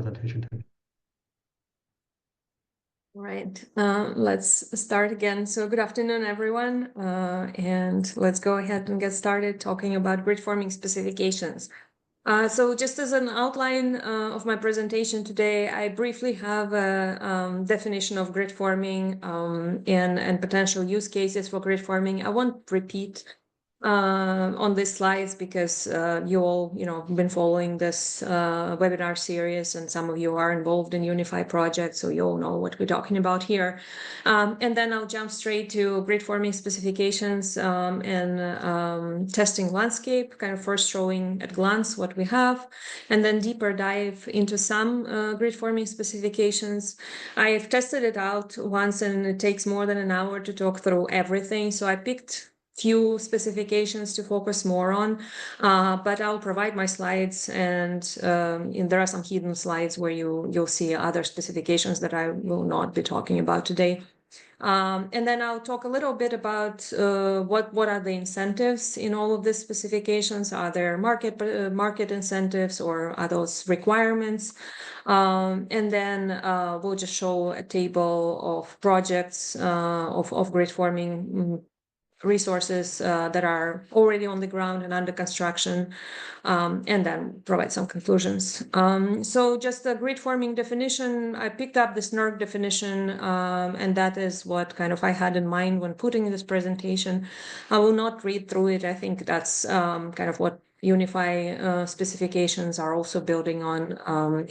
presentation. All right, let's start again. So good afternoon, everyone, and let's go ahead and get started talking about grid forming specifications. So just as an outline of my presentation today, I briefly have a definition of grid forming and potential use cases for grid forming. I won't repeat on these slides because you all, been following this webinar series, and some of you are involved in UNIFI projects, so you all know what we're talking about here. And then I'll jump straight to grid forming specifications and testing landscape, kind of first showing at glance what we have, and then deeper dive into some grid forming specifications. I've tested it out once, and it takes more than an hour to talk through everything, so I picked few specifications to focus more on, but I'll provide my slides, and there are some hidden slides where you'll see other specifications that I will not be talking about today. And then I'll talk a little bit about what are the incentives in all of these specifications. Are there market incentives, or are those requirements? And then we'll just show a table of projects of grid forming resources that are already on the ground and under construction, and then provide some conclusions. So just a grid forming definition, I picked up this NERC definition, and that is what kind of I had in mind when putting this presentation. I will not read through it. I think that's kind of what UNIFI specifications are also building on,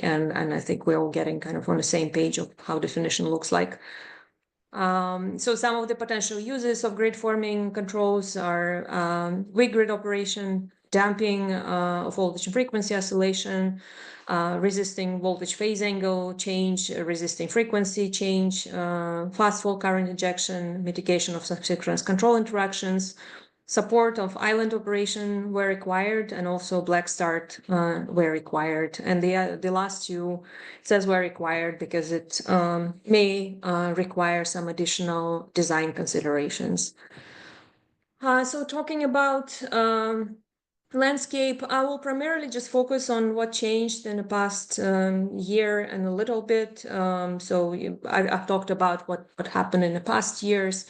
and I think we're all getting kind of on the same page of how definition looks like. So some of the potential uses of grid forming controls are weak grid operation, damping of voltage and frequency oscillation, resisting voltage phase angle change, resisting frequency change, fast fall current injection, mitigation of subsynchronous control interactions, support of island operation where required, and also black start where required. And the last two says where required because it may require some additional design considerations. So talking about landscape, I will primarily just focus on what changed in the past year and a little bit. I've talked about what happened in the past years.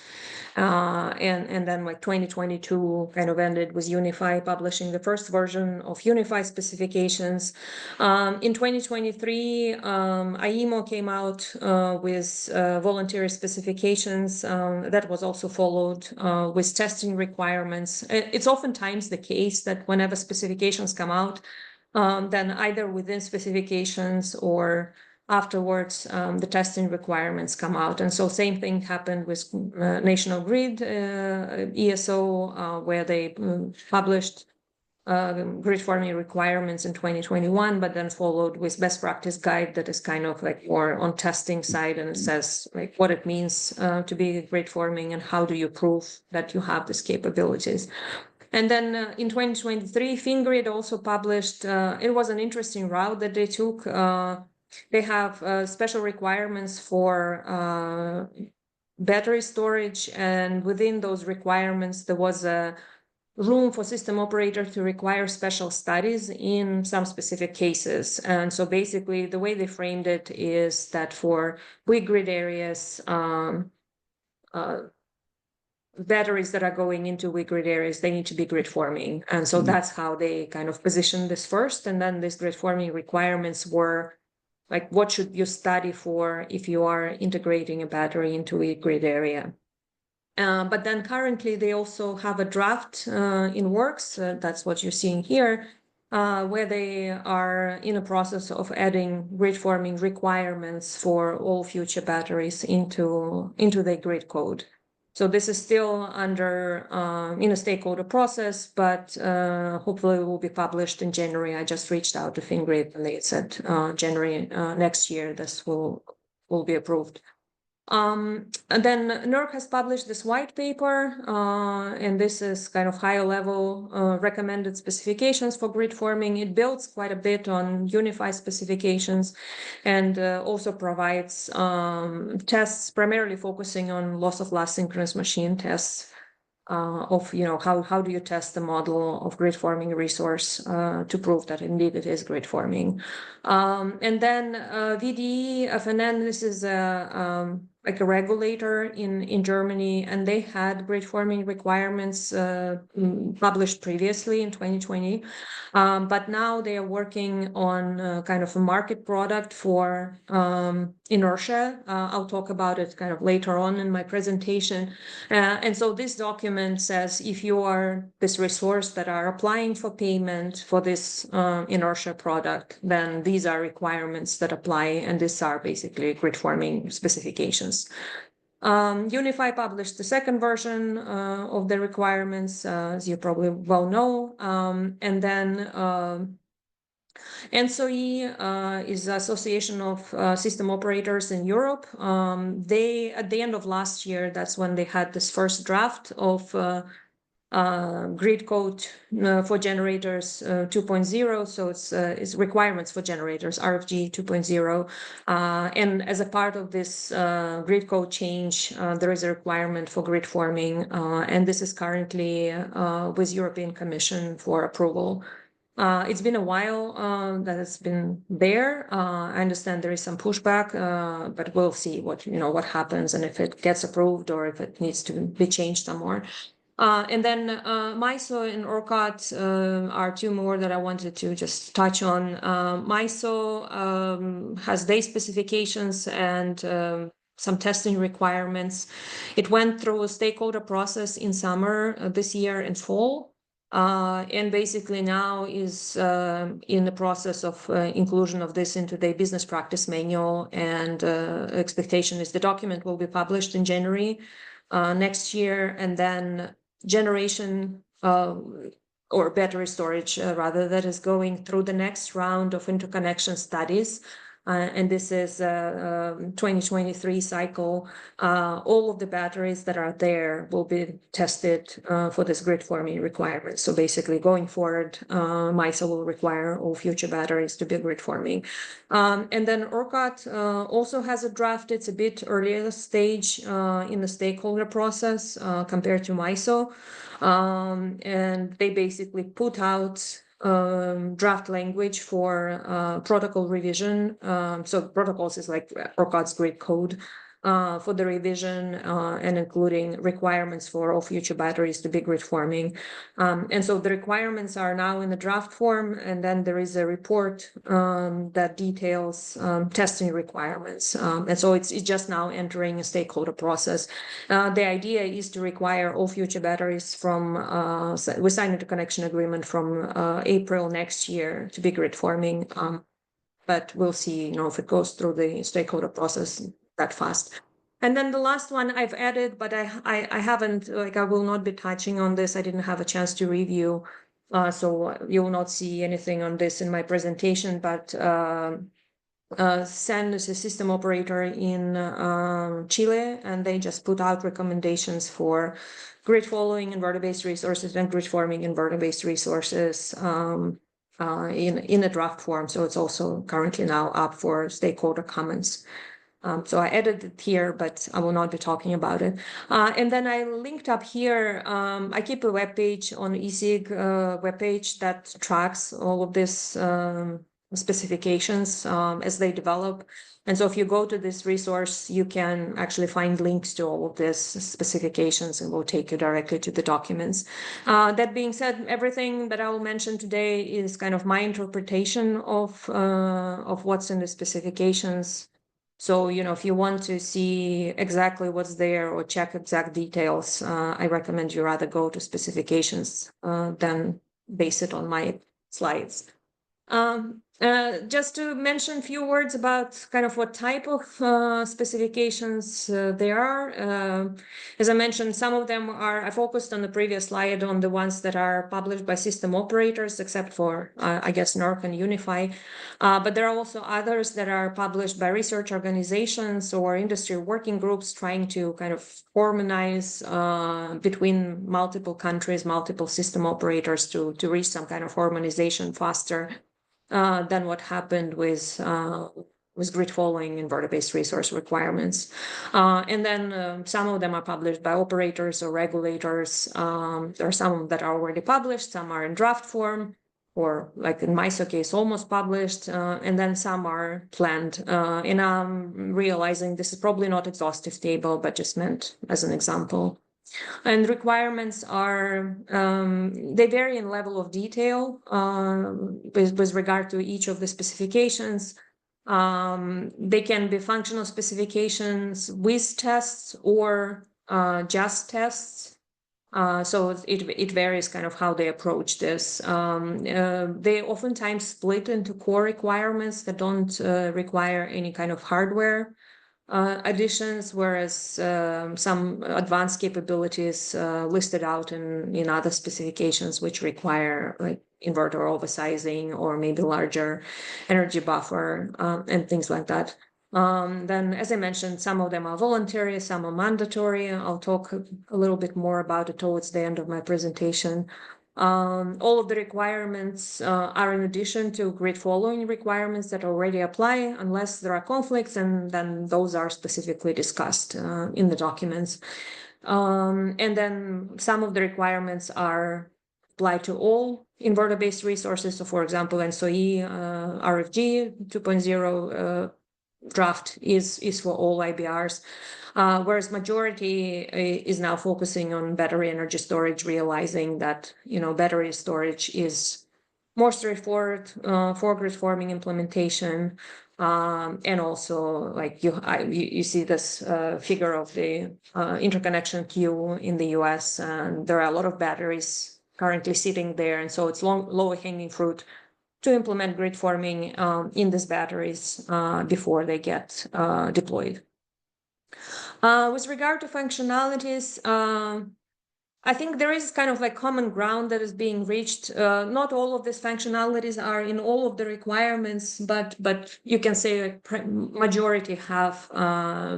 And then like 2022 kind of ended with UNIFI publishing the first version of UNIFI specifications. In 2023, IEMO came out with voluntary specifications that was also followed with testing requirements. It's oftentimes the case that whenever specifications come out, then either within specifications or afterwards, the testing requirements come out. And so same thing happened with National Grid ESO, where they published grid forming requirements in 2021, but then followed with best practice guide that is kind of like more on testing side, and it says like what it means to be grid forming and how do you prove that you have these capabilities. And then in 2023, FinGrid also published, it was an interesting route that they took. They have special requirements for battery storage, and within those requirements, there was a room for system operator to require special studies in some specific cases. And so basically, the way they framed it is that for weak grid areas, batteries that are going into weak grid areas, they need to be grid forming. And so that's how they kind of positioned this first. And then these grid forming requirements were like, what should you study for if you are integrating a battery into a grid area? But then currently they also have a draft in works. That's what you're seeing here, where they are in a process of adding grid forming requirements for all future batteries into the grid code. So this is still under in a stakeholder process, but hopefully it will be published in January. I just reached out to FinGrid and they said January next year this will be approved. And then NERC has published this white paper, and this is kind of higher level recommended specifications for grid forming. It builds quite a bit on UNIFI specifications and also provides tests primarily focusing on loss of last synchronous machine tests. of, how do you test the model of grid forming resource to prove that indeed it is grid forming. And then VDE, FNN, this is like a regulator in Germany, and they had grid forming requirements published previously in 2020. But now they are working on kind of a market product for inertia. I'll talk about it kind of later on in my presentation. And so this document says if you are this resource that are applying for payment for this inertia product, then these are requirements that apply, and these are basically grid forming specifications. UNIFI published the second version of the requirements, as you probably well know, and then ENSOE is the Association of System Operators in Europe. They, at the end of last year, that's when they had this first draft of grid code for generators 2.0. So it's requirements for generators, RFG 2.0. And as a part of this grid code change, there is a requirement for grid forming. And this is currently with European Commission for approval. It's been a while that it's been there. I understand there is some pushback, but we'll see what happens and if it gets approved or if it needs to be changed some more. And then MISO and ORCAT are two more that I wanted to just touch on. MISO has their specifications and some testing requirements. It went through a stakeholder process in summer this year and fall. And basically now is in the process of inclusion of this into the business practice manual, and expectation is the document will be published in January next year, and then generation or battery storage rather, that is going through the next round of interconnection studies. And this is 2023 cycle. All of the batteries that are there will be tested for this grid forming requirement. So basically going forward, MISO will require all future batteries to be grid forming. And then ORCAT also has a draft. It's a bit earlier stage in the stakeholder process compared to MISO. And they basically put out draft language for protocol revision. So protocols is like ORCAT's grid code for the revision and including requirements for all future batteries to be grid forming. And so the requirements are now in the draft form, and then there is a report that details testing requirements. And so it's just now entering a stakeholder process. The idea is to require all future batteries from, we signed a connection agreement from April next year to be grid forming. But we'll see, if it goes through the stakeholder process that fast. And then the last one I've added, but I haven't, I will not be touching on this. I didn't have a chance to review, so you will not see anything on this in my presentation, but SEN is a system operator in Chile, and they just put out recommendations for grid following inverter-based resources and grid forming inverter-based resources in a draft form. So it's also currently now up for stakeholder comments. So I added it here, but I will not be talking about it. And then I linked up here, I keep a webpage on ESIG webpage that tracks all of this specifications as they develop. And so if you go to this resource, you can actually find links to all of these specifications, and will take you directly to the documents. That being said, everything that I will mention today is kind of my interpretation of what's in the specifications. So, if you want to see exactly what's there or check exact details, I recommend you rather go to specifications than base it on my slides. Just to mention a few words about kind of what type of specifications there are. As I mentioned, some of them are, I focused on the previous slide on the ones that are published by system operators, except for, I guess, NERC and UNIFI. But there are also others that are published by research organizations or industry working groups trying to kind of harmonize between multiple countries, multiple system operators to reach some kind of harmonization faster than what happened with with grid-following inverter-based resource requirements. And then some of them are published by operators or regulators. There are some that are already published, some are in draft form, or like in MISO case, almost published, and then some are planned. And I'm realizing this is probably not exhaustive table, but just meant as an example. And requirements are, they vary in level of detail with regard to each of the specifications. They can be functional specifications with tests or just tests. So it varies kind of how they approach this. They oftentimes split into core requirements that don't require any kind of hardware additions, whereas some advanced capabilities listed out in other specifications which require like inverter oversizing or maybe larger energy buffer and things like that. Then, as I mentioned, some of them are voluntary, some are mandatory. I'll talk a little bit more about it towards the end of my presentation. All of the requirements are in addition to grid following requirements that already apply, unless there are conflicts, and then those are specifically discussed in the documents. And then some of the requirements are applied to all inverter-based resources. So, for example, NSOE RFG 2.0 draft is for all IBRs. Whereas majority is now focusing on battery energy storage, realizing that, battery storage is more straightforward for grid forming implementation. And also, like you see this figure of the interconnection queue in the US, and there are a lot of batteries currently sitting there. And so it's lower hanging fruit to implement grid forming in these batteries before they get deployed. With regard to functionalities, I think there is kind of like common ground that is being reached. Not all of these functionalities are in all of the requirements, but you can say majority have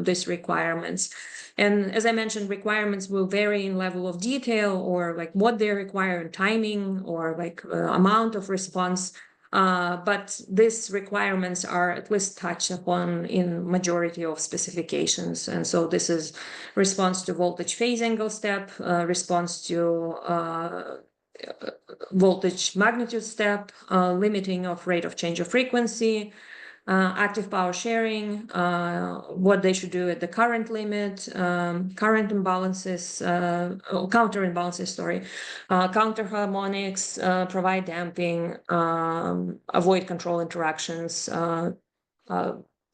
these requirements. And as I mentioned, requirements will vary in level of detail, or like what they require in timing, or like amount of response. But these requirements are at least touched upon in majority of specifications. And so this is response to voltage phase angle step, response to voltage magnitude step, limiting of rate of change of frequency, active power sharing, what they should do at the current limit, current imbalances, counter imbalances, counter harmonics, provide damping, avoid control interactions,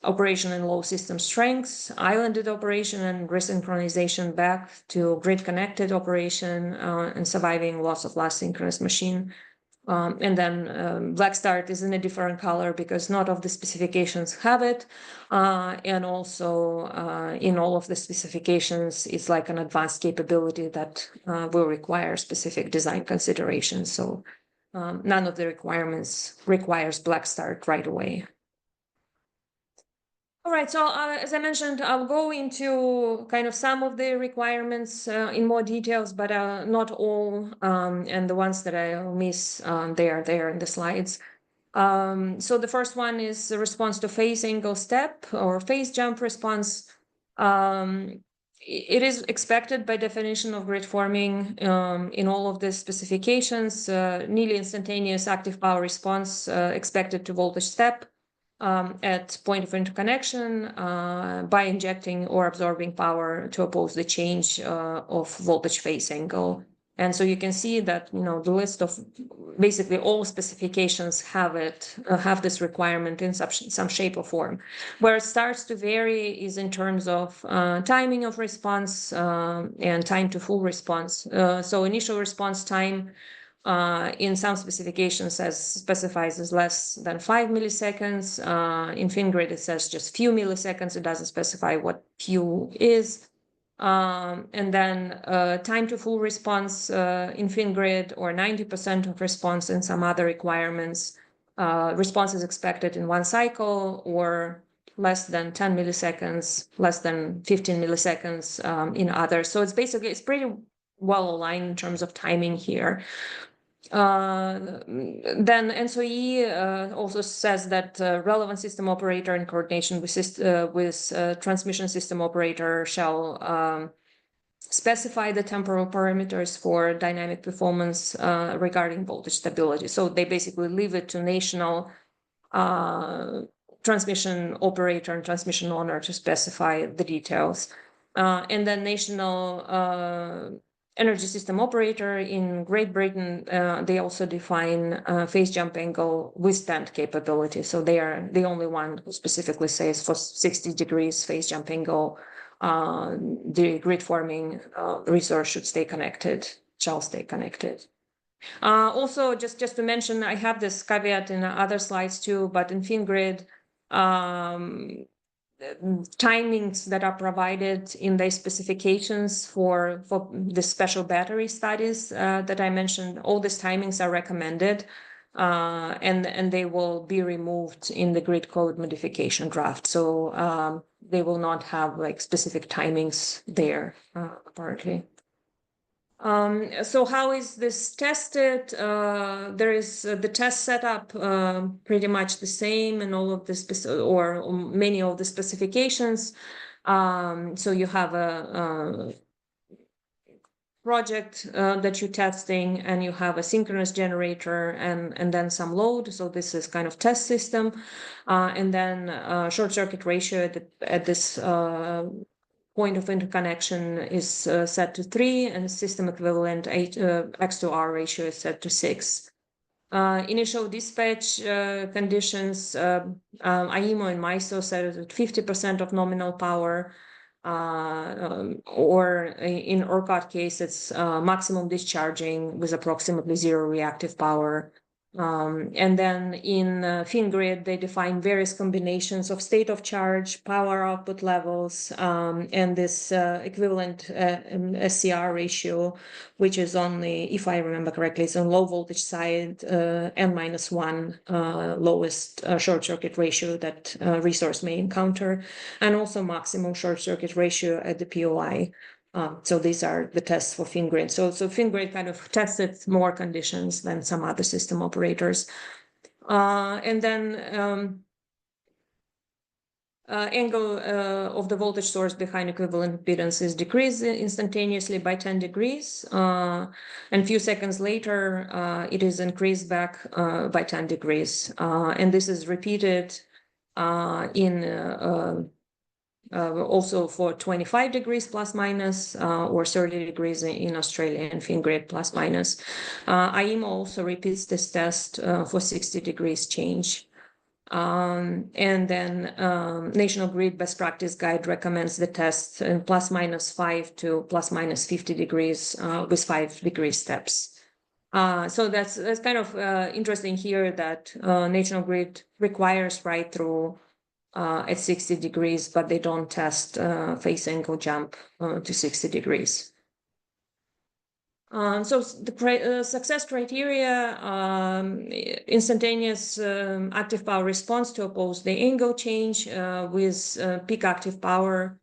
operation in low system strengths, islanded operation and resynchronization back to grid connected operation, and surviving loss of last synchronous machine. And then black start is in a different color because not all of the specifications have it. And also in all of the specifications, it's like an advanced capability that will require specific design considerations. So none of the requirements requires black start right away. All right, so as I mentioned, I'll go into kind of some of the requirements in more details, but not all, and the ones that I'll miss, they are there in the slides. So the first one is the response to phase angle step or phase jump response. It is expected by definition of grid forming in all of the specifications, nearly instantaneous active power response expected to voltage step. At point of interconnection by injecting or absorbing power to oppose the change of voltage phase angle. And so you can see that, the list of basically all specifications have this requirement in some shape or form. Where it starts to vary is in terms of timing of response and time to full response. So initial response time in some specifications specifies as less than 5 milliseconds. In FinGrid, it says just few milliseconds. It doesn't specify what few is. And then time to full response in FinGrid, or 90% of response in some other requirements. Response is expected in one cycle, or less than 10 milliseconds, less than 15 milliseconds in others. So it's pretty well aligned in terms of timing here. Then NSOE also says that relevant system operator in coordination with transmission system operator shall specify the temporal parameters for dynamic performance regarding voltage stability. So they basically leave it to national transmission operator and transmission owner to specify the details. And then national energy system operator in Great Britain, they also define phase jump angle withstand capability. So they are the only one who specifically says for 60 degrees phase jump angle, the grid forming resource shall stay connected. Also, just to mention, I have this caveat in other slides too, but in FinGrid, timings that are provided in the specifications for the special battery studies that I mentioned, all these timings are recommended, and they will be removed in the grid code modification draft. So they will not have like specific timings there, apparently. So how is this tested? There is the test setup pretty much the same in all of the or many of the specifications. So you have a project that you're testing, and you have a synchronous generator and then some load. So this is kind of test system, and then short circuit ratio at this point of interconnection is set to 3, and system equivalent X to R ratio is set to 6. Initial dispatch conditions, IEMO and MISO set it at 50% of nominal power, or in ORCAD case, it's maximum discharging with approximately 0 reactive power. And then in FinGrid, they define various combinations of state of charge, power output levels, and this equivalent SCR ratio, which is only, if I remember correctly, it's on low voltage side, N-1 lowest short circuit ratio that resource may encounter, and also maximum short circuit ratio at the POI. So these are the tests for FinGrid. So FinGrid kind of tested more conditions than some other system operators. And then angle of the voltage source behind equivalent impedance is decreased instantaneously by 10 degrees. And a few seconds later, it is increased back by 10 degrees. And this is repeated in also for 25 degrees plus minus, or 30 degrees in Australia and FinGrid plus minus. IEMO also repeats this test for 60 degrees change. And then National Grid Best Practice Guide recommends the test in plus minus 5 to plus minus 50 degrees with 5 degree steps. So that's kind of interesting here that National Grid requires right through at 60 degrees, but they don't test phase angle jump to 60 degrees. So the success criteria, instantaneous active power response to oppose the angle change with peak active power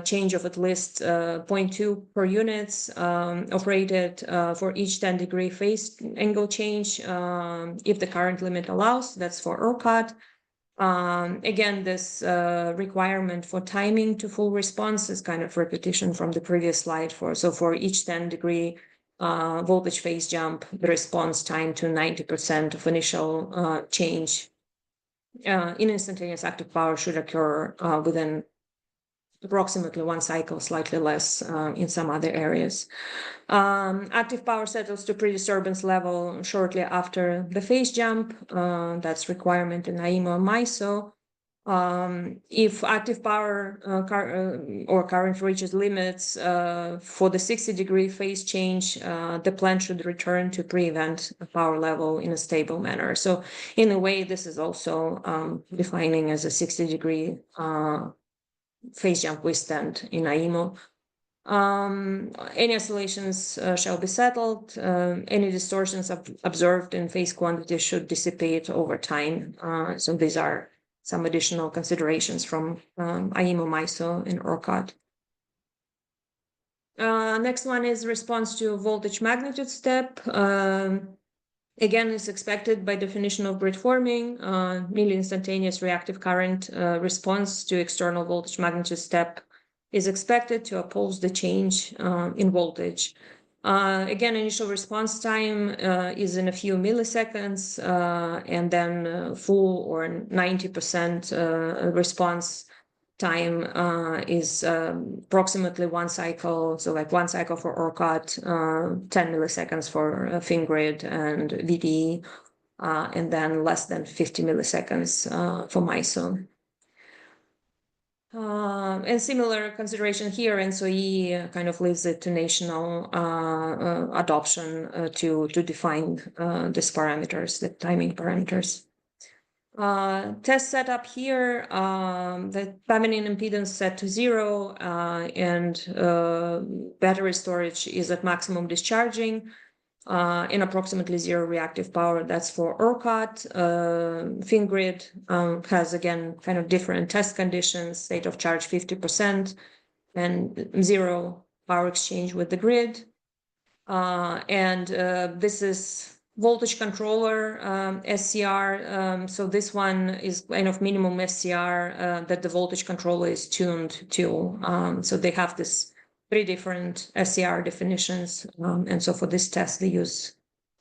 change of at least 0.2 per units operated for each 10 degree phase angle change if the current limit allows. That's for ORCAD. Again, this requirement for timing to full response is kind of repetition from the previous slide. So for each 10 degree voltage phase jump, the response time to 90% of initial change in instantaneous active power should occur within approximately 1 cycle, slightly less in some other areas. Active power settles to pre-disturbance level shortly after the phase jump. That's requirement in IEMO and MISO. If active power or current reaches limits for the 60 degree phase change, the plant should return to pre-event power level in a stable manner. So in a way, this is also defining as a 60 degree phase jump withstand in IEMO. Any oscillations shall be settled. Any distortions observed in phase quantity should dissipate over time. So these are some additional considerations from IEMO, MISO, and ORCAD. Next one is response to voltage magnitude step. Again, is expected by definition of grid forming. Nearly instantaneous reactive current response to external voltage magnitude step is expected to oppose the change in voltage. Again, initial response time is in a few milliseconds, and then full or 90% response time is approximately one cycle. So like one cycle for ORCOT, 10 milliseconds for FinGrid and VDE, and then less than 50 milliseconds for MISO. And similar consideration here, NSOE kind of leaves it to national adoption to define these parameters, the timing parameters. Test setup here, the Thevenin impedance set to 0, and battery storage is at maximum discharging, in approximately 0 reactive power. That's for ORCOT. FinGrid has, again, kind of different test conditions, state of charge 50%, and 0 power exchange with the grid. And this is voltage controller SCR. So this one is kind of minimum SCR that the voltage controller is tuned to. So they have this 3 different SCR definitions. And so for this test, they use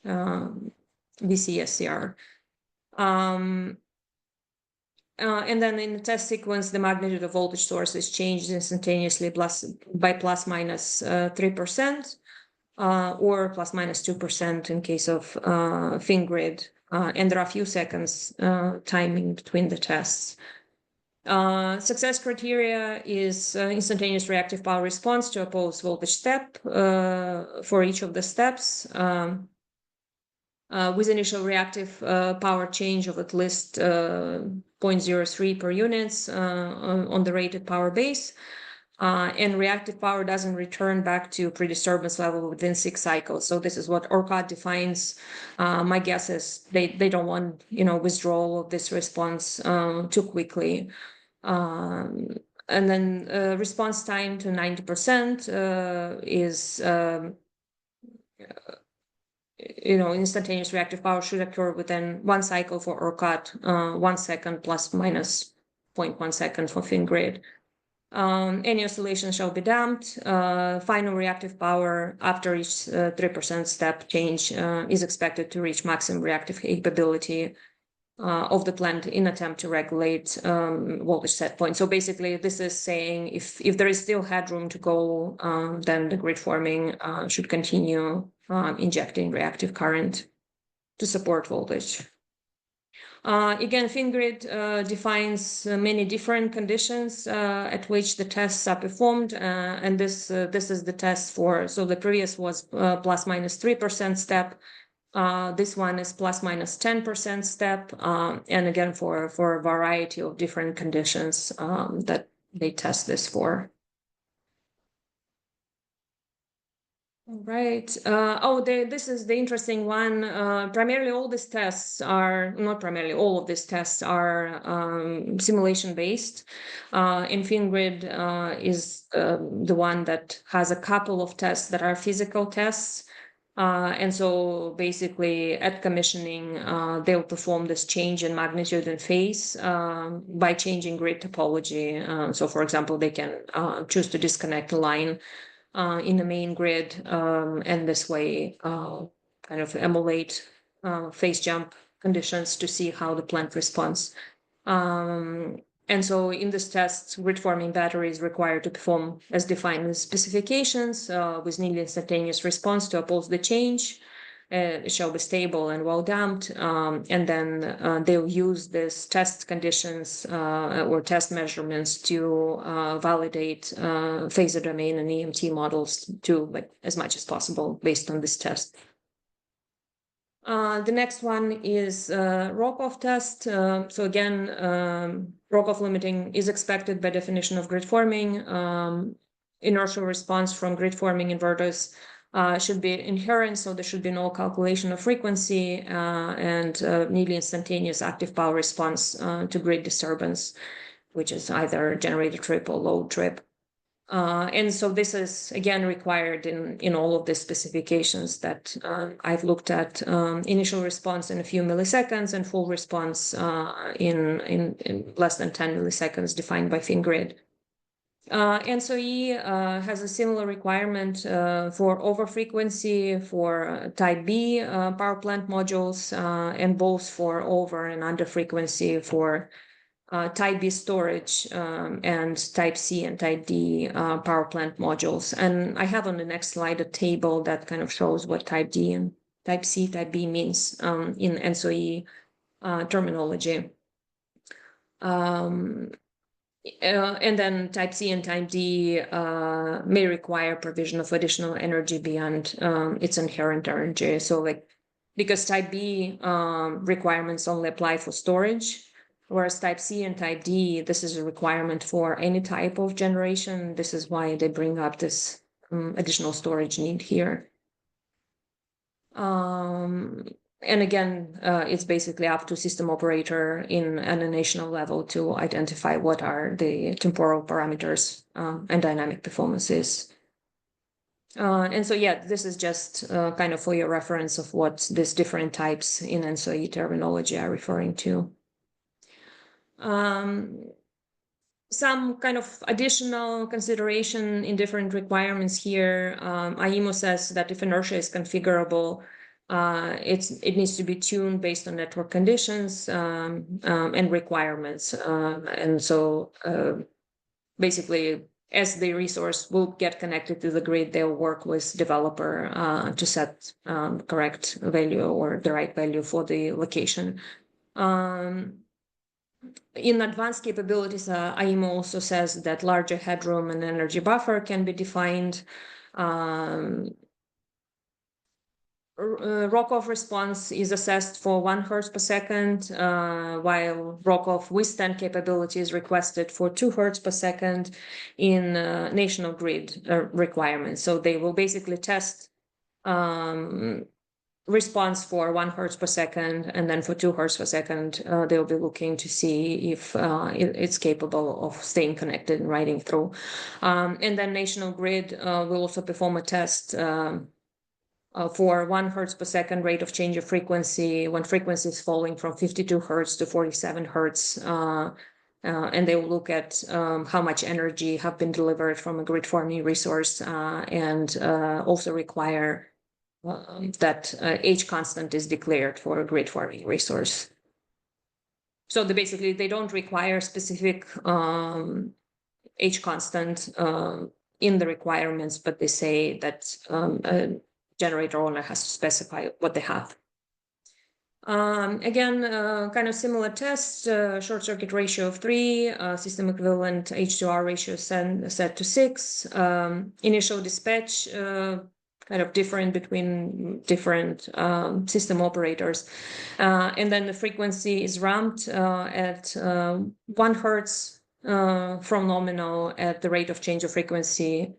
VC SCR. And then in the test sequence, the magnitude of voltage source is changed instantaneously by plus minus 3%. Or plus minus 2% in case of FinGrid, and there are a few seconds timing between the tests. Success criteria is instantaneous reactive power response to oppose voltage step for each of the steps, with initial reactive power change of at least 0.03 per units on the rated power base. And reactive power doesn't return back to pre-disturbance level within 6 cycles. So this is what ORCOT defines. My guess is they don't want, withdrawal of this response too quickly. And then response time to 90% is, instantaneous reactive power should occur within 1 cycle for ORCOT, 1 second plus minus 0.1 second for FinGrid. Any oscillation shall be damped. Final reactive power after each 3% step change is expected to reach maximum reactive capability of the plant in attempt to regulate voltage set point. So basically, this is saying if there is still headroom to go, then the grid forming should continue injecting reactive current to support voltage. Again, FinGrid defines many different conditions at which the tests are performed, and this is the test for. So the previous was plus minus 3% step. This one is plus minus 10% step, and again for a variety of different conditions that they test this for. Right. This is the interesting one. Primarily, all these tests are not primarily. All of these tests are simulation based. And FinGrid is the one that has a couple of tests that are physical tests. And so basically, at commissioning, they'll perform this change in magnitude and phase by changing grid topology. So, for example, they can choose to disconnect a line in the main grid, and this way kind of emulate phase jump conditions to see how the plant responds. And so in this test, grid forming battery is required to perform as defined in the specifications with nearly instantaneous response to oppose the change. It shall be stable and well damped, and then they'll use these test conditions or test measurements to validate phasor domain and EMT models to as much as possible based on this test. The next one is Rokoff test. So again, Rokoff limiting is expected by definition of grid forming. Inertial response from grid forming inverters should be inherent, so there should be no calculation of frequency and nearly instantaneous active power response to grid disturbance, which is either generator trip or load trip. And so this is, again, required in all of the specifications that I've looked at. Initial response in a few milliseconds and full response in less than 10 milliseconds defined by FinGrid. ENSO-E has a similar requirement for overfrequency for type B power plant modules, and both for over and under frequency for type B storage and type C and type D power plant modules. And I have on the next slide a table that kind of shows what type D and type C, type B means in ENSO-E terminology. And then type C and type D may require provision of additional energy beyond its inherent energy. So like, because type B requirements only apply for storage, whereas type C and type D, this is a requirement for any type of generation. This is why they bring up this additional storage need here. And again, it's basically up to system operator in a national level to identify what are the temporal parameters and dynamic performances. And so, yeah, this is just kind of for your reference of what these different types in ENSO-E terminology are referring to. Some kind of additional consideration in different requirements here. IEMO says that if inertia is configurable, it needs to be tuned based on network conditions and requirements. And so basically, as the resource will get connected to the grid, they'll work with developer to set correct value or the right value for the location. In advanced capabilities, IEMO also says that larger headroom and energy buffer can be defined. Rock-off response is assessed for 1 Hertz per second, while rock-off withstand capability is requested for 2 Hertz per second in national grid requirements. So they will basically test response for 1 Hertz per second, and then for 2 Hertz per second, they'll be looking to see if it's capable of staying connected and riding through. And then national grid will also perform a test for 1 Hertz per second rate of change of frequency when frequency is falling from 52 Hertz to 47 Hertz. And they will look at how much energy have been delivered from a grid forming resource and also require that H constant is declared for a grid forming resource. So basically, they don't require specific H constant in the requirements, but they say that a generator owner has to specify what they have. Again, kind of similar tests, short circuit ratio of 3, system equivalent H2R ratio set to 6, initial dispatch kind of different between different system operators. And then the frequency is ramped at 1 Hertz from nominal at the rate of change of frequency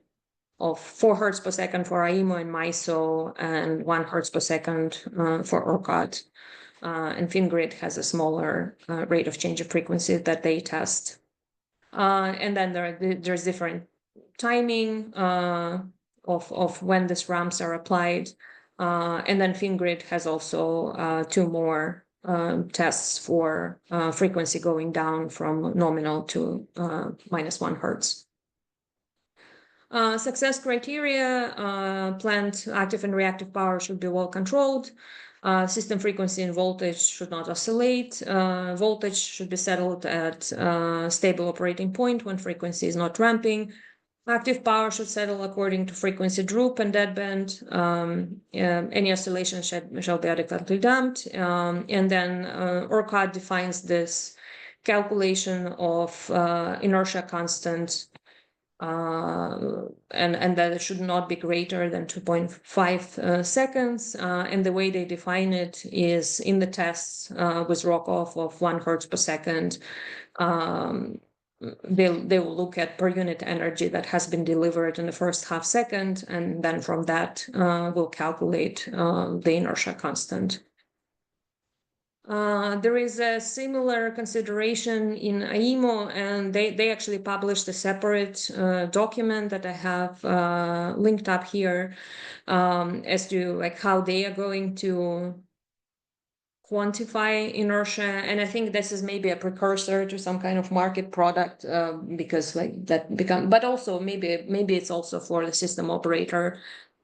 of 4 Hertz per second for IEMO and MISO and 1 Hertz per second for ORCAD. And FinGrid has a smaller rate of change of frequency that they test. And then there's different timing of when these ramps are applied. And then FinGrid has also 2 more tests for frequency going down from nominal to -1 Hertz. Success criteria, plant active and reactive power should be well controlled. System frequency and voltage should not oscillate. Voltage should be settled at stable operating point when frequency is not ramping. Active power should settle according to frequency droop and deadband. Any oscillation shall be adequately damped. And then ORCAD defines this calculation of inertia constant and that it should not be greater than 2.5 seconds. And the way they define it is in the tests with rock-off of 1 Hertz per second. They will look at per unit energy that has been delivered in the first half second, and then from that we'll calculate the inertia constant. There is a similar consideration in IMO, and they actually published a separate document that I have linked up here as to like how they are going to quantify inertia. And I think this is maybe a precursor to some kind of market product because like that become, but also maybe it's also for the system operator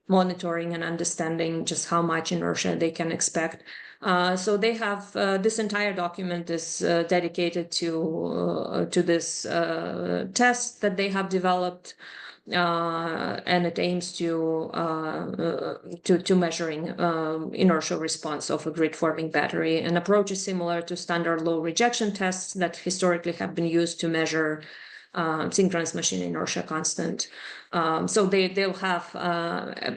monitoring and understanding just how much inertia they can expect. So they have this entire document is dedicated to this test that they have developed, and it aims to measuring inertial response of a grid-forming battery. An approach is similar to standard low rejection tests that historically have been used to measure synchronous machine inertia constant. So they'll have a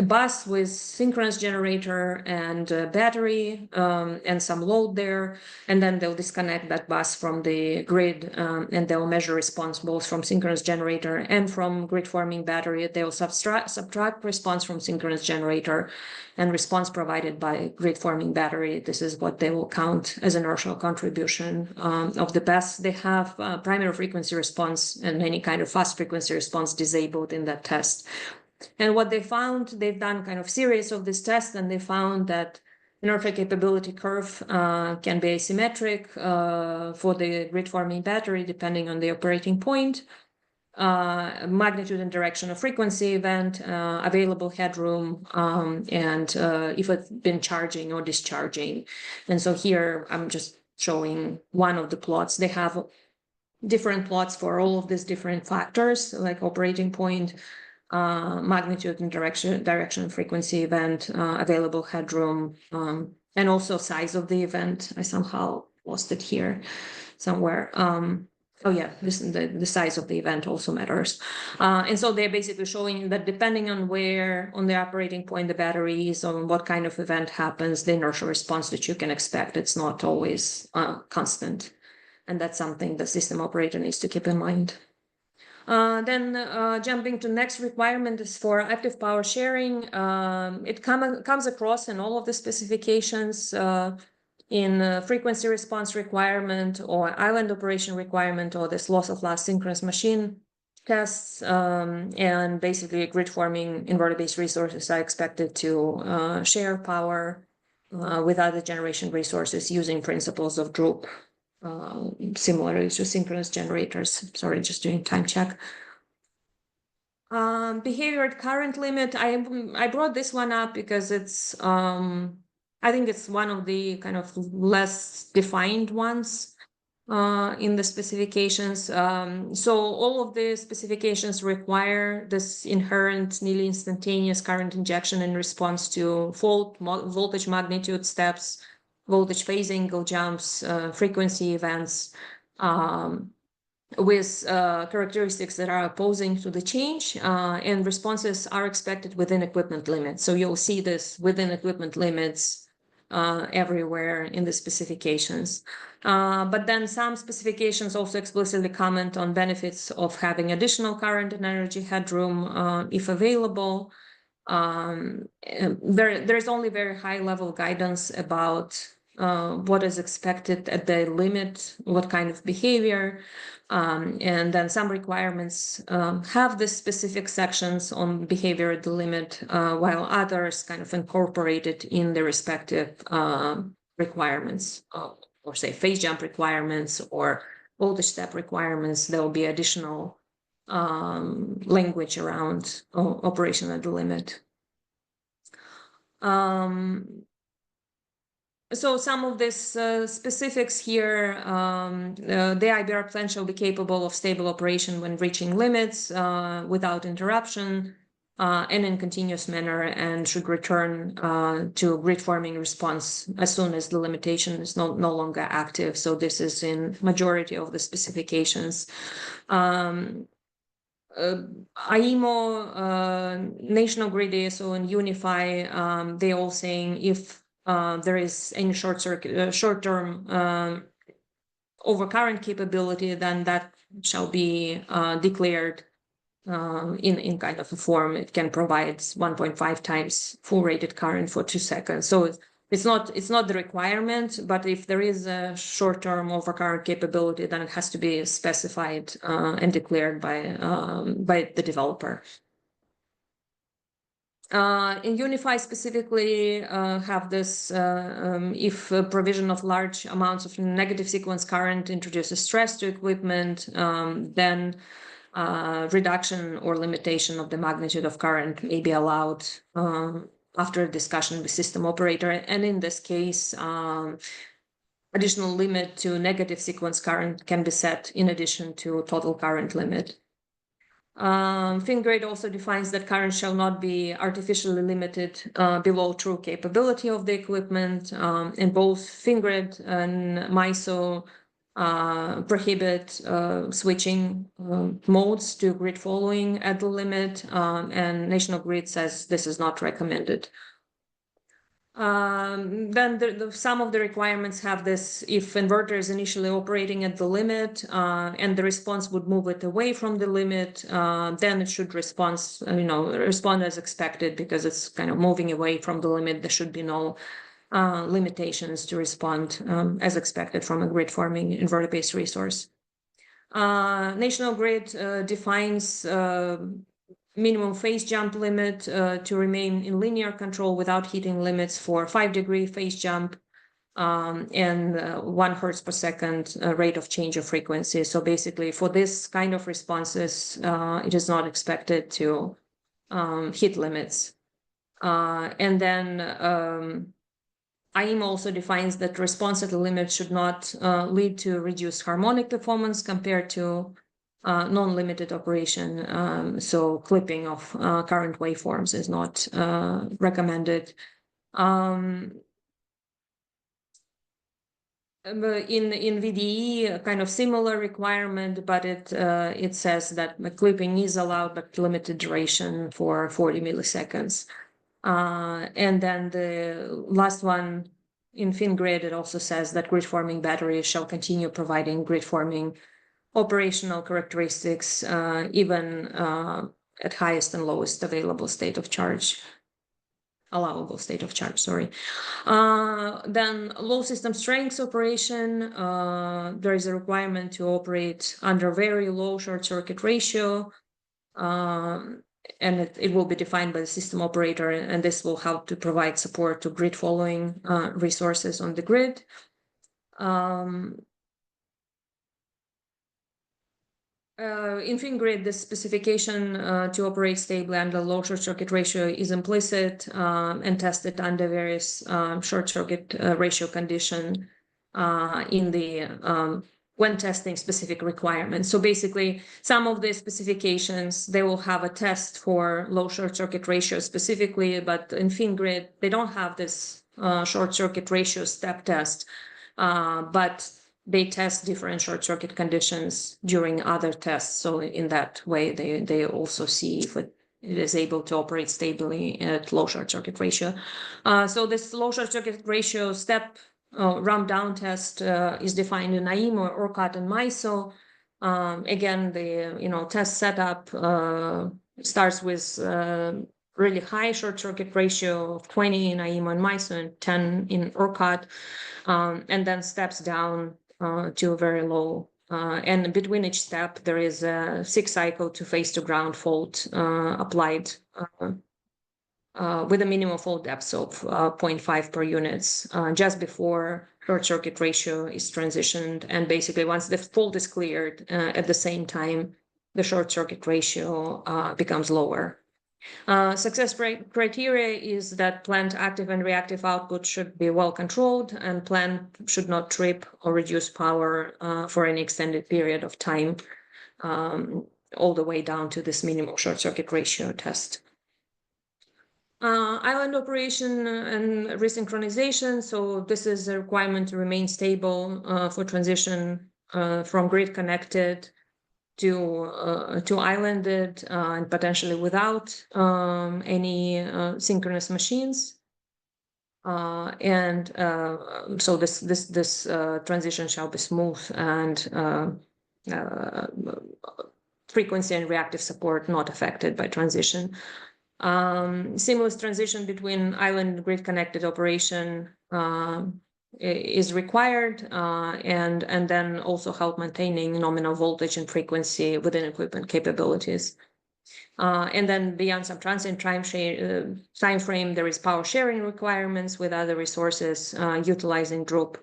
bus with synchronous generator and battery and some load there, and then they'll disconnect that bus from the grid, and they'll measure response both from synchronous generator and from grid forming battery. They'll subtract response from synchronous generator and response provided by grid forming battery. This is what they will count as inertial contribution of the bus. They have primary frequency response and any kind of fast frequency response disabled in that test. And what they found, they've done kind of series of this test, and they found that inertial capability curve can be asymmetric for the grid forming battery depending on the operating point, magnitude and direction of frequency event, available headroom, and if it's been charging or discharging. And so here I'm just showing one of the plots. They have different plots for all of these different factors, like operating point, magnitude and direction, frequency event, available headroom, and also size of the event. I somehow lost it here somewhere. Oh yeah, the size of the event also matters. And so they're basically showing that depending on where on the operating point the battery is, on what kind of event happens, the inertial response that you can expect, it's not always constant. And that's something the system operator needs to keep in mind. Then jumping to next requirement is for active power sharing. It comes across in all of the specifications in frequency response requirement or island operation requirement or this loss of last synchronous machine tests. And basically grid forming inverter-based resources are expected to share power with other generation resources using principles of Droop. Similarly to synchronous generators. Sorry, just doing time check. Behavior at current limit. I brought this one up because it's I think it's one of the kind of less defined ones in the specifications. So all of the specifications require this inherent nearly instantaneous current injection in response to fault, voltage magnitude steps, voltage phasing, go jumps, frequency events, with characteristics that are opposing to the change, and responses are expected within equipment limits. So you'll see this within equipment limits everywhere in the specifications. But then some specifications also explicitly comment on benefits of having additional current and energy headroom if available. There's only very high level guidance about what is expected at the limit, what kind of behavior, and then some requirements have the specific sections on behavior at the limit, while others kind of incorporate it in the respective requirements, or say phase jump requirements or voltage step requirements. There will be additional language around operation at the limit. So some of these specifics here, the IBR plant shall be capable of stable operation when reaching limits without interruption and in continuous manner, and should return to grid forming response as soon as the limitation is no longer active. So this is in majority of the specifications. IMO, National Grid ASO, and UNIFI, they're all saying if there is any short-term overcurrent capability, then that shall be declared in kind of a form. It can provide 1.5 times full rated current for 2 seconds. So it's not the requirement, but if there is a short-term overcurrent capability, then it has to be specified and declared by the developer. In UNIFI specifically have this, if provision of large amounts of negative sequence current introduces stress to equipment, then reduction or limitation of the magnitude of current may be allowed after a discussion with system operator. And in this case, additional limit to negative sequence current can be set in addition to total current limit. FinGrid also defines that current shall not be artificially limited below true capability of the equipment, and both FinGrid and MISO prohibit switching modes to grid following at the limit, and National Grid says this is not recommended. Then some of the requirements have this: if inverter is initially operating at the limit and the response would move it away from the limit, then it should respond as expected, because it's kind of moving away from the limit. There should be no limitations to respond as expected from a grid forming inverter-based resource. National Grid defines minimum phase jump limit to remain in linear control without heating limits for 5-degree phase jump and 1 hertz per second rate of change of frequency. So basically, for this kind of responses, it is not expected to hit limits. And then IEM also defines that response at the limit should not lead to reduced harmonic performance compared to non-limited operation. So clipping of current waveforms is not recommended. In VDE, a kind of similar requirement, but it says that clipping is allowed, but limited duration for 40 milliseconds. And then the last one in FinGrid, it also says that grid forming batteries shall continue providing grid forming operational characteristics, even at highest and lowest available state of charge, allowable state of charge, sorry. Then low system strength operation, there is a requirement to operate under very low short circuit ratio, and it will be defined by the system operator, and this will help to provide support to grid following resources on the grid. In FinGrid, the specification to operate stably under low short circuit ratio is implicit and tested under various short circuit ratio condition in the when testing specific requirements. So basically, some of the specifications, they will have a test for low short circuit ratio specifically, but in FinGrid, they don't have this short circuit ratio step test, but they test different short circuit conditions during other tests. So in that way, they also see if it is able to operate stably at low short circuit ratio. So this low short circuit ratio step ramp down test is defined in IEM or ORCAT and MISO. Again, the test setup starts with really high short circuit ratio of 20 in IEM and MISO and 10 in ORCAT, and then steps down to a very low. And between each step, there is a 6-cycle to phase to ground fault applied with a minimum fault depth of 0.5 per units just before short circuit ratio is transitioned. And basically, once the fault is cleared, at the same time, the short circuit ratio becomes lower. Success criteria is that plant active and reactive output should be well controlled, and plant should not trip or reduce power for any extended period of time, all the way down to this minimal short circuit ratio test. Island operation and resynchronization. So this is a requirement to remain stable for transition from grid connected to islanded and potentially without any synchronous machines. And so this transition shall be smooth, and frequency and reactive support not affected by transition. Seamless transition between island and grid connected operation is required, and then also help maintaining nominal voltage and frequency within equipment capabilities. And then beyond some transient time frame, there is power sharing requirements with other resources utilizing DRUP.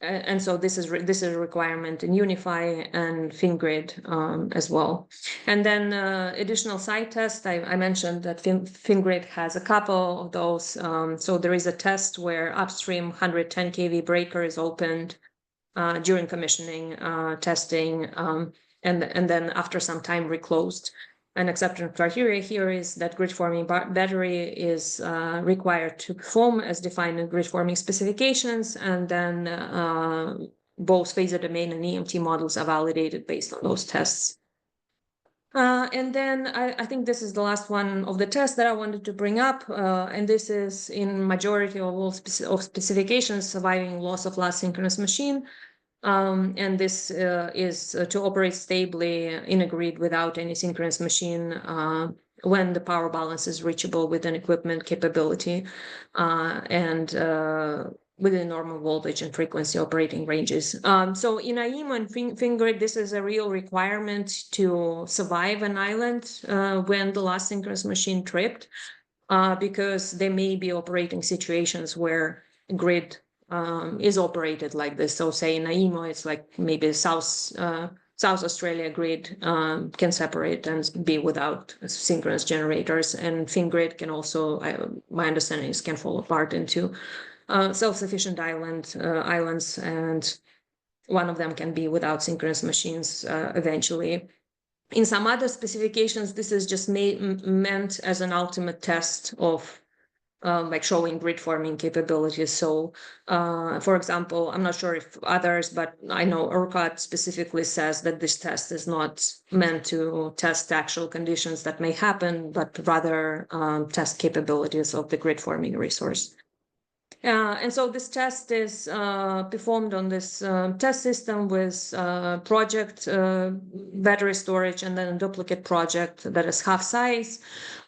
And so this is a requirement in UNIFI and FinGrid as well. And then additional site tests. I mentioned that FinGrid has a couple of those. So there is a test where upstream 110 kV breaker is opened during commissioning testing, and then after some time reclosed. An acceptance criteria here is that grid forming battery is required to perform as defined in grid forming specifications, and then both phasor domain and EMT models are validated based on those tests. And then I think this is the last one of the tests that I wanted to bring up, and this is in majority of all specifications surviving loss of last synchronous machine. And this is to operate stably in a grid without any synchronous machine when the power balance is reachable within equipment capability and within normal voltage and frequency operating ranges. So in IEMO and FinGrid, this is a real requirement to survive an island when the last synchronous machine tripped, because there may be operating situations where grid is operated like this. So say in IEMO, it's like maybe South Australia grid can separate and be without synchronous generators, and FinGrid can also, my understanding is, can fall apart into self-sufficient islands, and one of them can be without synchronous machines eventually. In some other specifications, this is just meant as an ultimate test of like showing grid forming capabilities. So, for example, I'm not sure if others, but I know ERCOT specifically says that this test is not meant to test actual conditions that may happen, but rather test capabilities of the grid forming resource. And so this test is performed on this test system with project battery storage and then a duplicate project that is half size.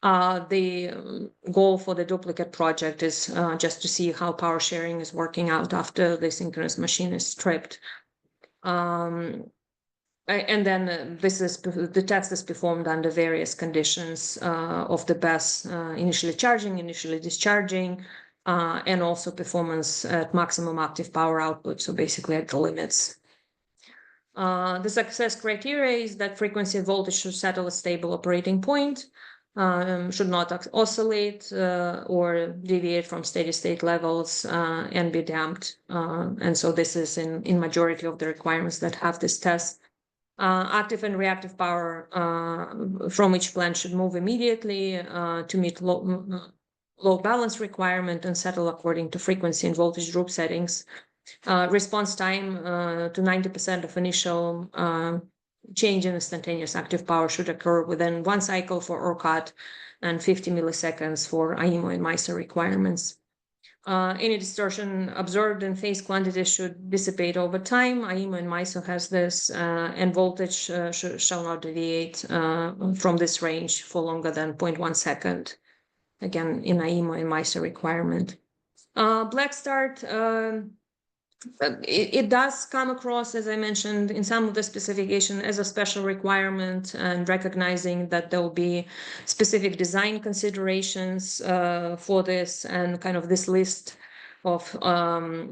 The goal for the duplicate project is just to see how power sharing is working out after the synchronous machine is stripped. And then the test is performed under various conditions of the BESS, initially charging, initially discharging, and also performance at maximum active power output, so basically at the limits. The success criteria is that frequency and voltage should settle a stable operating point, should not oscillate or deviate from steady state levels, and be damped. And so this is in majority of the requirements that have this test. Active and reactive power from each plant should move immediately to meet load balance requirement and settle according to frequency and voltage group settings. Response time to 90% of initial change in instantaneous active power should occur within 1 cycle for ERCOT and 50 milliseconds for IEMO and MISO requirements. Any distortion observed in phase quantities should dissipate over time. IEMO and MISO has this, and voltage shall not deviate from this range for longer than 0.1 second. Again, in IEMO and MISO requirement. Black start, it does come across, as I mentioned, in some of the specification as a special requirement, and recognizing that there will be specific design considerations for this, and kind of this list of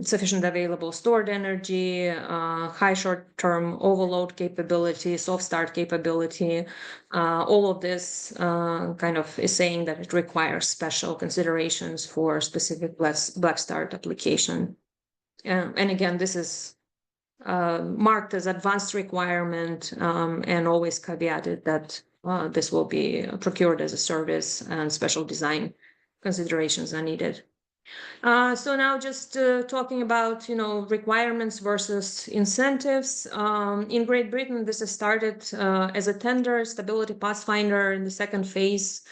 sufficient available stored energy, high short-term overload capability, soft start capability. All of this kind of is saying that it requires special considerations for specific black start application. And again, this is marked as advanced requirement, and always caveated that this will be procured as a service and special design considerations are needed. So now just talking about, requirements versus incentives. In Great Britain, this has started as a tender, Stability Pathfinder, in the second phase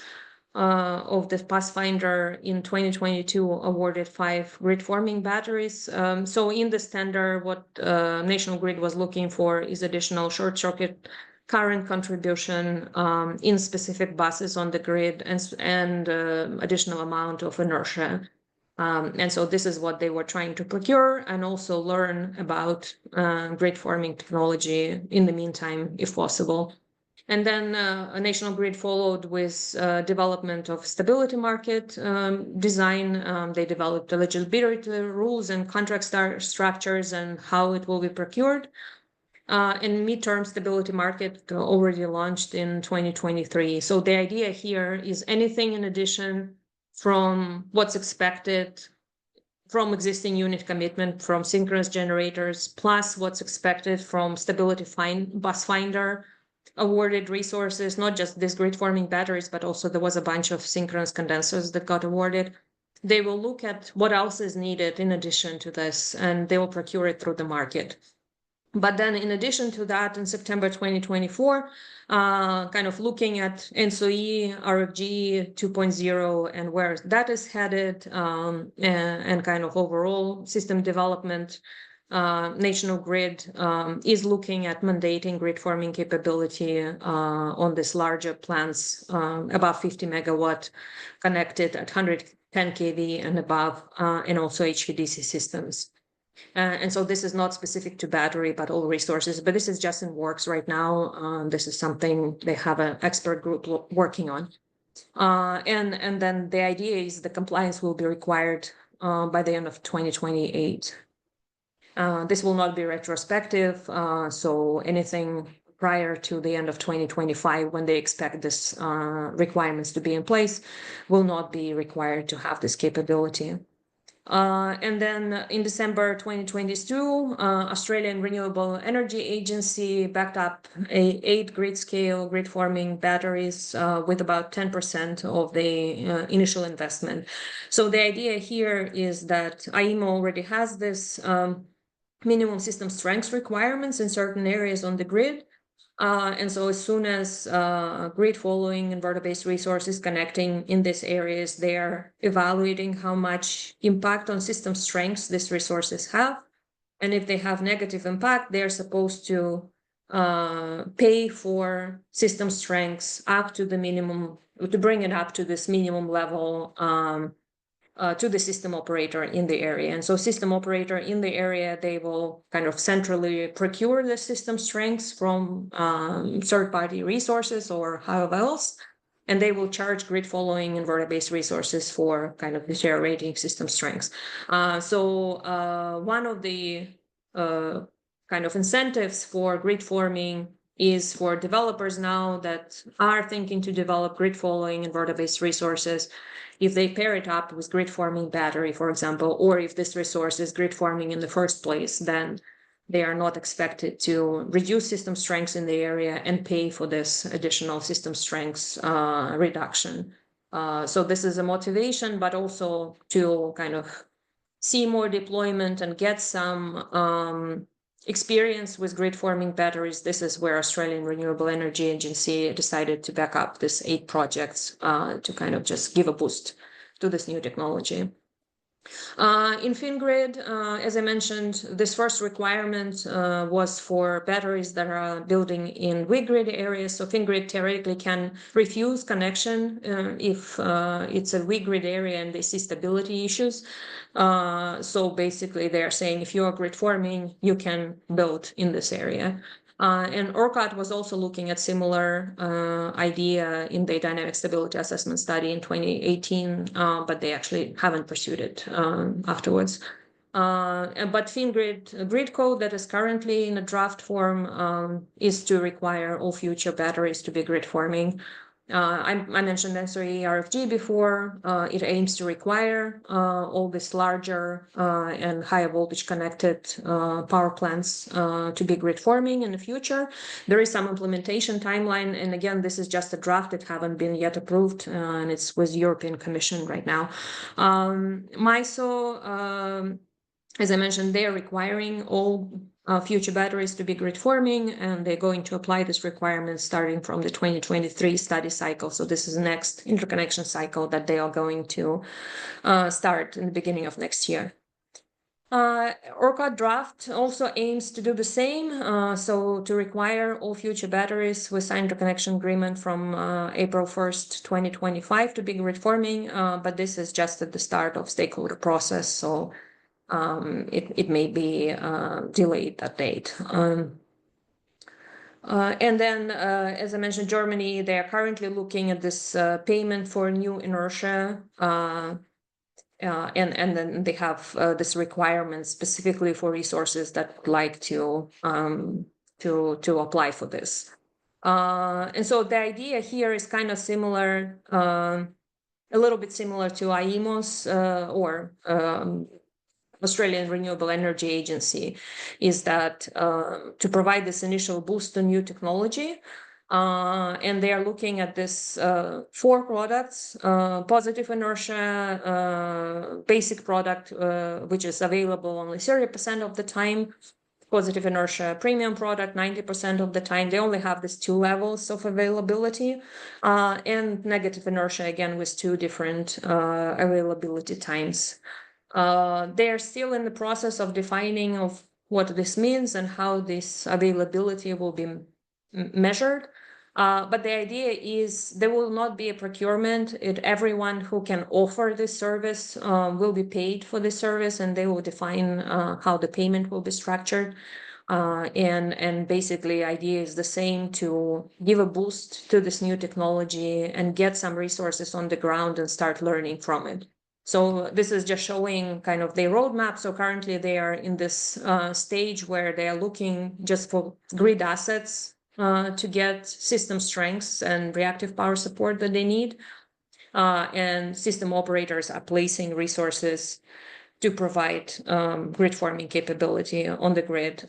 of the Pathfinder in 2022 awarded 5 grid forming batteries. So in this tender, what National Grid was looking for is additional short circuit current contribution in specific buses on the grid and additional amount of inertia. And so this is what they were trying to procure and also learn about grid forming technology in the meantime, if possible. And then a national grid followed with development of stability market design. They developed eligibility rules and contract structures and how it will be procured. And midterm stability market already launched in 2023. So the idea here is anything in addition from what's expected from existing unit commitment from synchronous generators, plus what's expected from stability bus finder awarded resources, not just these grid forming batteries, but also there was a bunch of synchronous condensers that got awarded. They will look at what else is needed in addition to this, and they will procure it through the market. But then in addition to that, in September 2024, kind of looking at NSOE, RFG 2.0 and where that is headed and kind of overall system development, National Grid is looking at mandating grid forming capability on this larger plants above 50 megawatt connected at 110 kV and above, and also HVDC systems. And so this is not specific to battery, but all resources, but this is just in works right now. This is something they have an expert group working on. And then the idea is the compliance will be required by the end of 2028. This will not be retrospective, so anything prior to the end of 2025, when they expect this requirements to be in place, will not be required to have this capability. And then in December 2022, Australian Renewable Energy Agency backed up 8 grid-scale grid-forming batteries with about 10% of the initial investment. So the idea here is that IEMO already has this minimum system strength requirements in certain areas on the grid. And so as soon as grid following inverter-based resources connecting in these areas, they are evaluating how much impact on system strengths these resources have. And if they have negative impact, they're supposed to pay for system strengths up to the minimum, to bring it up to this minimum level to the system operator in the area. And so system operator in the area, they will kind of centrally procure the system strengths from third-party resources or however else, and they will charge grid following inverter-based resources for kind of deteriorating system strengths. So one of the kind of incentives for grid forming is for developers now that are thinking to develop grid following inverter-based resources. If they pair it up with grid forming battery, for example, or if this resource is grid forming in the first place, then they are not expected to reduce system strengths in the area and pay for this additional system strengths reduction. So this is a motivation, but also to kind of see more deployment and get some experience with grid forming batteries. This is where Australian Renewable Energy Agency decided to back up these 8 projects to kind of just give a boost to this new technology. In FinGrid, as I mentioned, this first requirement was for batteries that are building in weak grid areas. So FinGrid theoretically can refuse connection if it's a weak grid area and they see stability issues. So basically they are saying if you are grid forming, you can build in this area. And ORCAD was also looking at similar idea in the dynamic stability assessment study in 2018, but they actually haven't pursued it afterwards. But FinGrid grid code that is currently in a draft form is to require all future batteries to be grid forming. I mentioned NSOE RFG before. It aims to require all this larger and higher voltage connected power plants to be grid forming in the future. There is some implementation timeline, and again, this is just a draft. It haven't been yet approved, and it's with European Commission right now. MISO, as I mentioned, they are requiring all future batteries to be grid forming, and they're going to apply this requirement starting from the 2023 study cycle. So this is the next interconnection cycle that they are going to start in the beginning of next year. ORCA draft also aims to do the same, so to require all future batteries with signed interconnection agreement from April 1st, 2025 to be grid forming, but this is just at the start of stakeholder process, so it may be delayed that date. And then, as I mentioned, Germany, they are currently looking at this payment for new inertia, and then they have this requirement specifically for resources that would like to apply for this. And so the idea here is kind of similar, a little bit similar to IEMOS or Australian Renewable Energy Agency, is that to provide this initial boost to new technology. And they are looking at this 4 products, positive inertia, basic product, which is available only 30% of the time, positive inertia premium product 90% of the time. They only have these 2 levels of availability, and negative inertia, again, with 2 different availability times. They are still in the process of defining of what this means and how this availability will be measured. But the idea is there will not be a procurement. Everyone who can offer this service will be paid for this service, and they will define how the payment will be structured. And basically, idea is the same, to give a boost to this new technology and get some resources on the ground and start learning from it. So this is just showing kind of their roadmap. So currently they are in this stage where they are looking just for grid assets to get system strengths and reactive power support that they need. And system operators are placing resources to provide grid forming capability on the grid.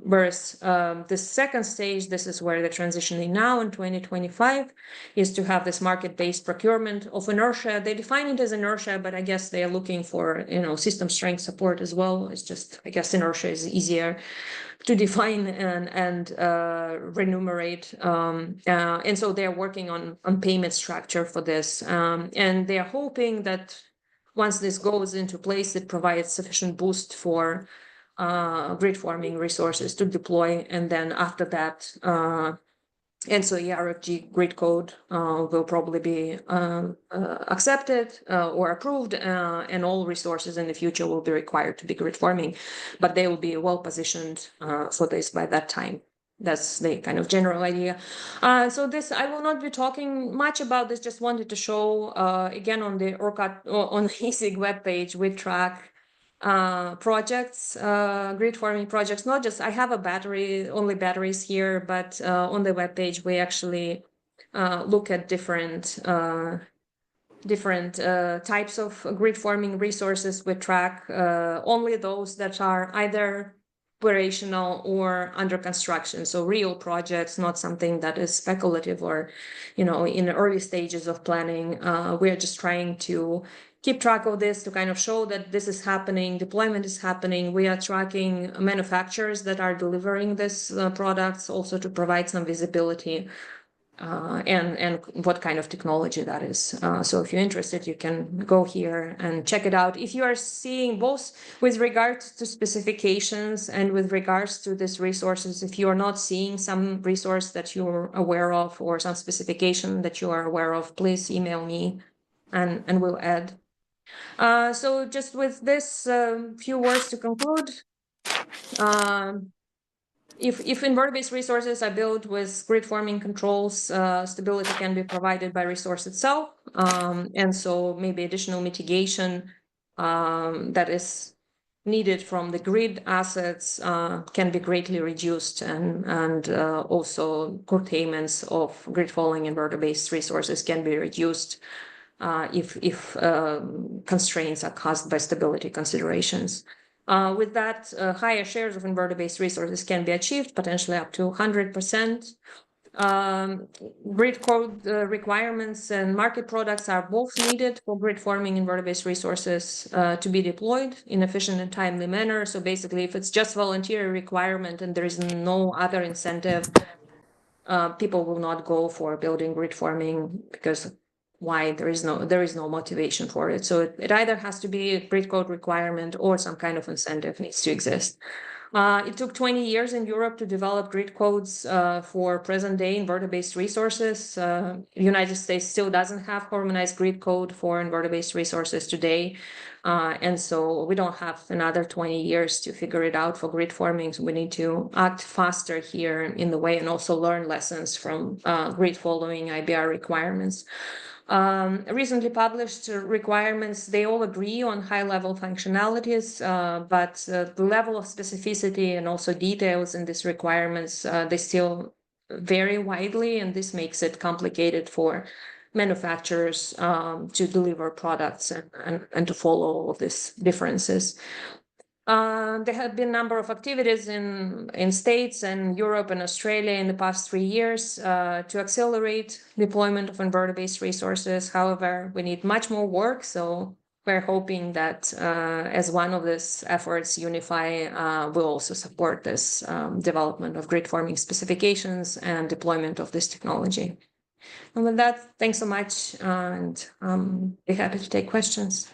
Whereas the second stage, this is where they're transitioning now in 2025, is to have this market-based procurement of inertia. They define it as inertia, but I guess they are looking for, system strength support as well. It's just, I guess inertia is easier to define and remunerate. And so they're working on payment structure for this. And they're hoping that once this goes into place, it provides sufficient boost for grid forming resources to deploy. And then after that, and so ERFG grid code will probably be accepted or approved, and all resources in the future will be required to be grid forming, but they will be well positioned for this by that time. That's the kind of general idea. So this, I will not be talking much about this, just wanted to show, again, on the ORCA, on the ESIG webpage, we track projects, grid forming projects, not just, I have only batteries here, but on the webpage, we actually look at different types of grid forming resources. We track only those that are either operational or under construction, so real projects, not something that is speculative or in the early stages of planning. We're just trying to keep track of this to kind of show that this is happening, deployment is happening. We are tracking manufacturers that are delivering this products, also to provide some visibility and what kind of technology that is. So if you're interested, you can go here and check it out. If you are seeing both with regards to specifications and with regards to these resources, if you are not seeing some resource that you're aware of or some specification that you are aware of, please email me and we'll add. So just with this few words to conclude, if inverter-based resources are built with grid forming controls, stability can be provided by resource itself. And so maybe additional mitigation that is needed from the grid assets can be greatly reduced, and also curtailments of grid following inverter-based resources can be reduced if constraints are caused by stability considerations. With that, higher shares of inverter-based resources can be achieved, potentially up to 100%. Grid code requirements and market products are both needed for grid forming inverter-based resources to be deployed in efficient and timely manner. So basically, if it's just voluntary requirement and there is no other incentive, people will not go for building grid forming because why there is no motivation for it. So it either has to be a grid code requirement or some kind of incentive needs to exist. It took 20 years in Europe to develop grid codes for present-day inverter-based resources. The United States still doesn't have harmonized grid code for inverter-based resources today. And so we don't have another 20 years to figure it out for grid forming. So we need to act faster here in the way and also learn lessons from grid following IBR requirements. Recently published requirements, they all agree on high-level functionalities, but the level of specificity and also details in these requirements, they still vary widely, and this makes it complicated for manufacturers to deliver products and to follow all of these differences. There have been a number of activities in States and Europe and Australia in the past 3 years to accelerate deployment of inverter-based resources. However, we need much more work, so we're hoping that as one of these efforts, UNIFI will also support this development of grid forming specifications and deployment of this technology. And with that, thanks so much, and be happy to take questions.